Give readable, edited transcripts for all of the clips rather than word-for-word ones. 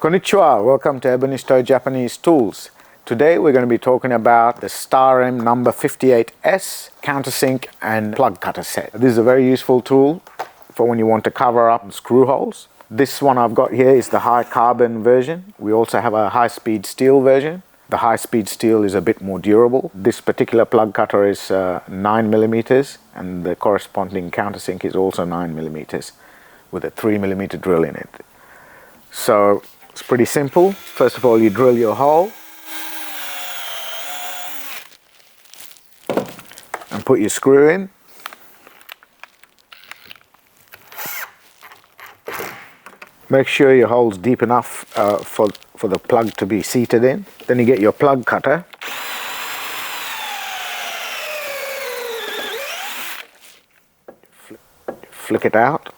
Konnichiwa, welcome to Ebonisto Japanese Tools. Today we're going to be talking about the StarM number 58S countersink and plug cutter set. This is a very useful tool for when you want to cover up screw holes. This one I've got here is the high carbon version. We also have a high speed steel version. The high speed steel is a bit more durable. This particular plug cutter is 9mm and the corresponding countersink is also 9mm with a 3mm drill in it. So it's pretty simple. First of all, you drill your hole and put your screw in. Make sure your hole's deep enough for the plug to be seated in. Then you get your plug cutter. Flick it out.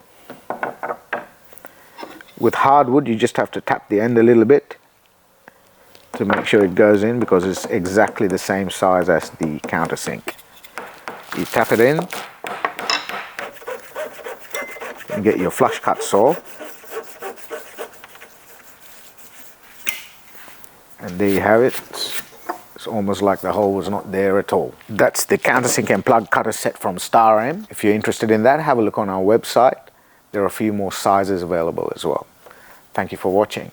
With hardwood, you just have to tap the end a little bit to make sure it goes in, because it's exactly the same size as the countersink. You tap it in and get your flush cut saw. And there you have it. It's almost like the hole was not there at all. That's the countersink and plug cutter set from StarM. If you're interested in that, have a look on our website. There are a few more sizes available as well. Thank you for watching.